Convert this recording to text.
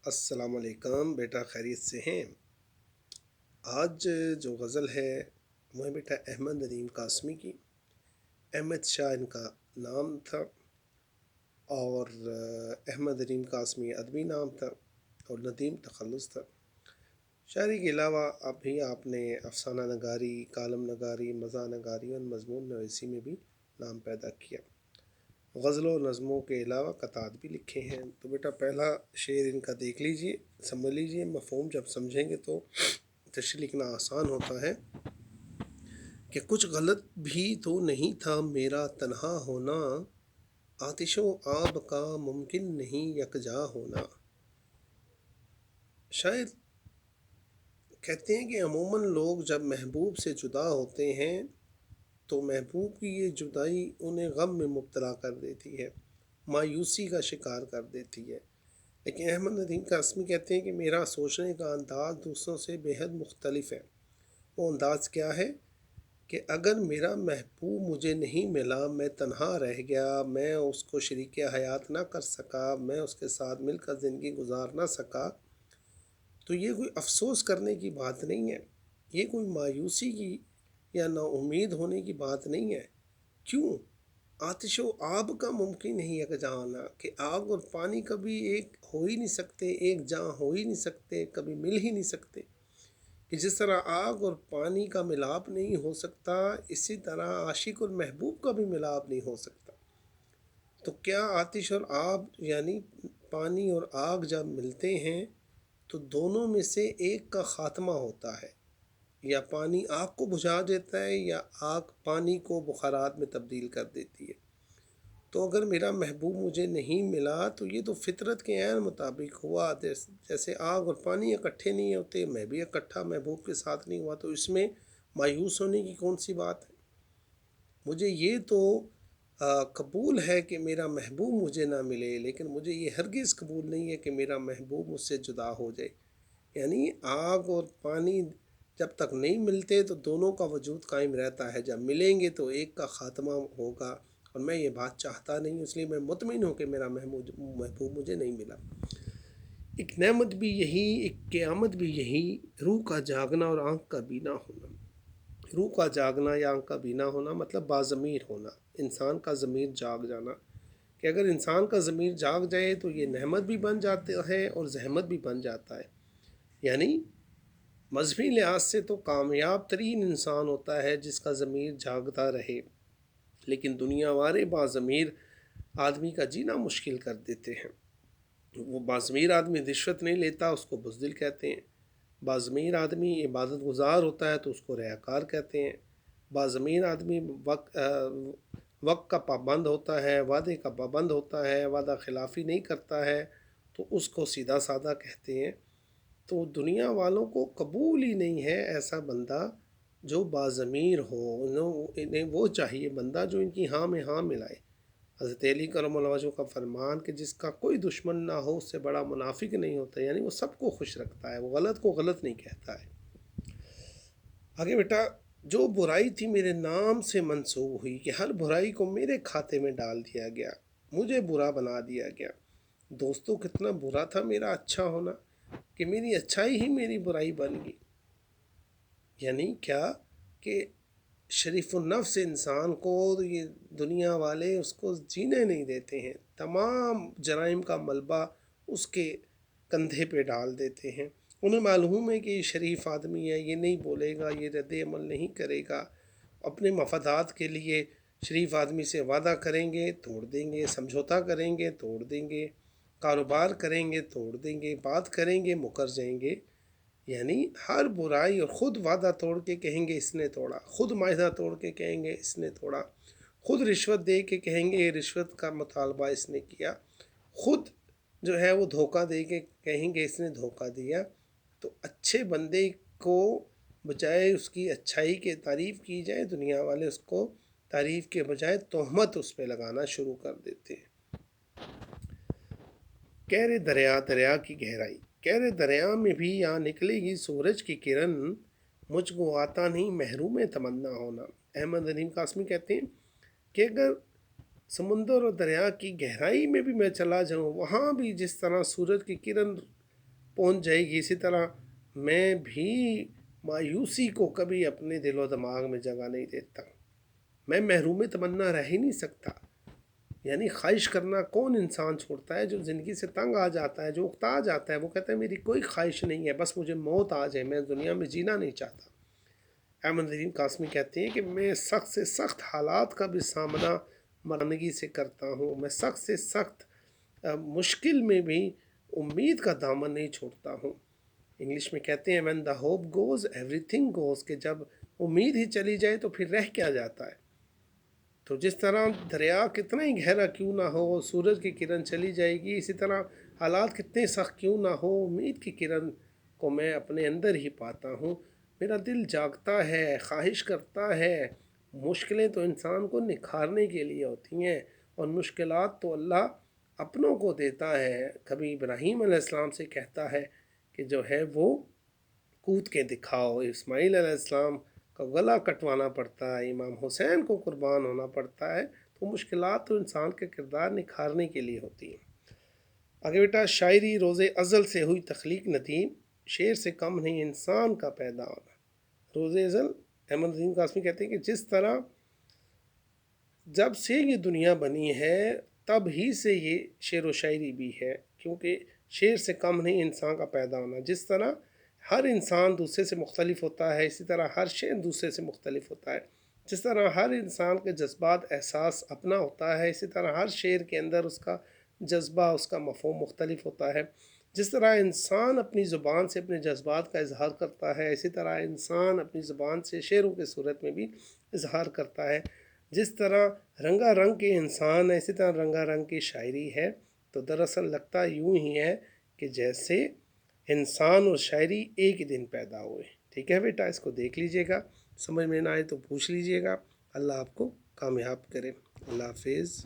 السلام علیکم بیٹا، خیریت سے ہیں؟ آج جو غزل ہے وہ ہے بیٹا احمد ندیم قاسمی کی۔ احمد شاہ ان کا نام تھا، اور احمد ندیم قاسمی ادبی نام تھا، اور ندیم تخلص تھا۔ شاعری کے علاوہ ابھی آپ نے افسانہ نگاری، کالم نگاری، مزاح نگاری اور مضمون نویسی میں بھی نام پیدا کیا۔ غزلوں و نظموں کے علاوہ قطعات بھی لکھے ہیں۔ تو بیٹا پہلا شعر ان کا دیکھ لیجئے، سمجھ لیجئے، مفہوم جب سمجھیں گے تو تشریح لکھنا آسان ہوتا ہے کہ کچھ غلط بھی تو نہیں تھا میرا تنہا ہونا، آتش و آب کا ممکن نہیں یکجا ہونا۔ شاید کہتے ہیں کہ عموماً لوگ جب محبوب سے جدا ہوتے ہیں تو محبوب کی یہ جدائی انہیں غم میں مبتلا کر دیتی ہے، مایوسی کا شکار کر دیتی ہے۔ لیکن احمد ندیم قاسمی کہتے ہیں کہ میرا سوچنے کا انداز دوسروں سے بے حد مختلف ہے۔ وہ انداز کیا ہے کہ اگر میرا محبوب مجھے نہیں ملا، میں تنہا رہ گیا، میں اس کو شریک حیات نہ کر سکا، میں اس کے ساتھ مل کر زندگی گزار نہ سکا، تو یہ کوئی افسوس کرنے کی بات نہیں ہے، یہ کوئی مایوسی کی یا نا امید ہونے کی بات نہیں ہے۔ کیوں؟ آتش و آب کا ممکن نہیں یکجا ہونا، کہ آگ اور پانی کبھی ایک ہو ہی نہیں سکتے، ایک جہاں ہو ہی نہیں سکتے، کبھی مل ہی نہیں سکتے۔ کہ جس طرح آگ اور پانی کا ملاپ نہیں ہو سکتا، اسی طرح عاشق اور محبوب کا بھی ملاپ نہیں ہو سکتا۔ تو کیا آتش اور آب یعنی پانی اور آگ جب ملتے ہیں تو دونوں میں سے ایک کا خاتمہ ہوتا ہے، یا پانی آگ کو بجھا دیتا ہے یا آگ پانی کو بخارات میں تبدیل کر دیتی ہے۔ تو اگر میرا محبوب مجھے نہیں ملا تو یہ تو فطرت کے عین مطابق ہوا، جیسے آگ اور پانی اکٹھے نہیں ہوتے، میں بھی اکٹھا محبوب کے ساتھ نہیں ہوا، تو اس میں مایوس ہونے کی کون سی بات ہے؟ مجھے یہ تو قبول ہے کہ میرا محبوب مجھے نہ ملے، لیکن مجھے یہ ہرگز قبول نہیں ہے کہ میرا محبوب مجھ سے جدا ہو جائے۔ یعنی آگ اور پانی جب تک نہیں ملتے تو دونوں کا وجود قائم رہتا ہے، جب ملیں گے تو ایک کا خاتمہ ہوگا، اور میں یہ بات چاہتا نہیں، اس لیے میں مطمئن ہوں کہ میرا محبوب مجھے نہیں ملا۔ ایک نعمت بھی یہی، ایک قیامت بھی یہی، روح کا جاگنا اور آنکھ کا بینا ہونا۔ روح کا جاگنا یا آنکھ کا بینا ہونا مطلب باضمیر ہونا، انسان کا ضمیر جاگ جانا۔ کہ اگر انسان کا ضمیر جاگ جائے تو یہ نعمت بھی بن جاتا ہے اور زحمت بھی بن جاتا ہے۔ یعنی مذہبی لحاظ سے تو کامیاب ترین انسان ہوتا ہے جس کا ضمیر جاگتا رہے، لیکن دنیا والے باضمیر آدمی کا جینا مشکل کر دیتے ہیں۔ وہ باضمیر آدمی رشوت نہیں لیتا، اس کو بزدل کہتے ہیں۔ باضمیر آدمی عبادت گزار ہوتا ہے تو اس کو ریاکار کہتے ہیں۔ باضمیر آدمی وقت کا پابند ہوتا ہے، وعدے کا پابند ہوتا ہے، وعدہ خلافی نہیں کرتا ہے تو اس کو سیدھا سادہ کہتے ہیں۔ تو دنیا والوں کو قبول ہی نہیں ہے ایسا بندہ جو باضمیر ہو، انہیں وہ چاہیے بندہ جو ان کی ہاں میں ہاں ملائے۔ حضرت علی کرم اللہ وجہہ کا فرمان کہ جس کا کوئی دشمن نہ ہو اس سے بڑا منافق نہیں ہوتا، یعنی وہ سب کو خوش رکھتا ہے، وہ غلط کو غلط نہیں کہتا ہے۔ آگے بیٹا، جو برائی تھی میرے نام سے منسوب ہوئی، کہ ہر برائی کو میرے کھاتے میں ڈال دیا گیا، مجھے برا بنا دیا گیا۔ دوستوں کتنا برا تھا میرا اچھا ہونا، کہ میری اچھائی ہی میری برائی بن گئی۔ یعنی کیا کہ شریف النفس انسان کو یہ دنیا والے اس کو جینے نہیں دیتے ہیں، تمام جرائم کا ملبہ اس کے کندھے پہ ڈال دیتے ہیں۔ انہیں معلوم ہے کہ یہ شریف آدمی ہے، یہ نہیں بولے گا، یہ رد عمل نہیں کرے گا، اپنے مفادات کے لیے شریف آدمی سے وعدہ کریں گے توڑ دیں گے، سمجھوتا کریں گے توڑ دیں گے، کاروبار کریں گے توڑ دیں گے، بات کریں گے مکر جائیں گے۔ یعنی ہر برائی، اور خود وعدہ توڑ کے کہیں گے اس نے توڑا، خود معاہدہ توڑ کے کہیں گے اس نے توڑا، خود رشوت دے کے کہیں گے رشوت کا مطالبہ اس نے کیا، خود جو ہے وہ دھوکہ دے کے کہیں گے اس نے دھوکہ دیا۔ تو اچھے بندے کو بجائے اس کی اچھائی کے تعریف کی جائے، دنیا والے اس کو تعریف کے بجائے تہمت اس پہ لگانا شروع کر دیتے ہیں۔ کہرے دریا دریا کی گہرائی، کہرے دریا میں بھی یہاں نکلے گی سورج کی کرن، مجھ کو آتا نہیں محروم تمنا ہونا۔ احمد ندیم قاسمی کہتے ہیں کہ اگر سمندر اور دریا کی گہرائی میں بھی میں چلا جاؤں، وہاں بھی جس طرح سورج کی کرن پہنچ جائے گی، اسی طرح میں بھی مایوسی کو کبھی اپنے دل و دماغ میں جگہ نہیں دیتا. میں محروم تمنا رہ ہی نہیں سکتا. یعنی خواہش کرنا کون انسان چھوڑتا ہے؟ جو زندگی سے تنگ آ جاتا ہے، جو اکتا جاتا ہے، وہ کہتا ہے میری کوئی خواہش نہیں ہے، بس مجھے موت آ جائے، میں دنیا میں جینا نہیں چاہتا. احمد ندیم قاسمی کہتے ہیں کہ میں سخت سے سخت حالات کا بھی سامنا مردانگی سے کرتا ہوں. میں سخت سے سخت مشکل میں بھی امید کا دامن نہیں چھوڑتا ہوں. انگلش میں کہتے ہیں when the hope goes everything goes، کہ جب امید ہی چلی جائے تو پھر رہ کیا جاتا ہے. تو جس طرح دریا کتنا ہی گہرا کیوں نہ ہو، سورج کی کرن چلی جائے گی، اسی طرح حالات کتنے سخت کیوں نہ ہو، امید کی کرن کو میں اپنے اندر ہی پاتا ہوں. میرا دل جاگتا ہے، خواہش کرتا ہے. مشکلیں تو انسان کو نکھارنے کے لیے ہوتی ہیں، اور مشکلات تو اللہ اپنوں کو دیتا ہے. کبھی ابراہیم علیہ السلام سے کہتا ہے کہ جو ہے وہ کود کے دکھاؤ. اسماعیل علیہ السلام کا گلا کٹوانا پڑتا ہے، امام حسین کو قربان ہونا پڑتا ہے. تو مشکلات تو انسان کے کردار نکھارنے کے لیے ہوتی ہیں. آگے بیٹا، شاعری روز ازل سے ہوئی تخلیق ندیم، شعر سے کم نہیں انسان کا پیدا ہونا. روز ازل احمد ندیم قاسمی کہتے ہیں کہ جس طرح جب سے یہ دنیا بنی ہے تب ہی سے یہ شعر و شاعری بھی ہے، کیونکہ شعر سے کم نہیں انسان کا پیدا ہونا. جس طرح ہر انسان دوسرے سے مختلف ہوتا ہے، اسی طرح ہر شعر دوسرے سے مختلف ہوتا ہے. جس طرح ہر انسان کے جذبات احساس اپنا ہوتا ہے، اسی طرح ہر شعر کے اندر اس کا جذبہ، اس کا مفہوم مختلف ہوتا ہے. جس طرح انسان اپنی زبان سے اپنے جذبات کا اظہار کرتا ہے، اسی طرح انسان اپنی زبان سے شعروں کی صورت میں بھی اظہار کرتا ہے. جس طرح رنگا رنگ کے انسان ہے، اسی طرح رنگا رنگ کی شاعری ہے. تو دراصل لگتا یوں ہی ہے کہ جیسے انسان اور شاعری ایک ہی دن پیدا ہوئے. ٹھیک ہے بیٹا، اس کو دیکھ لیجئے گا، سمجھ میں نہ آئے تو پوچھ لیجئے گا. اللہ آپ کو کامیاب کرے. اللہ حافظ.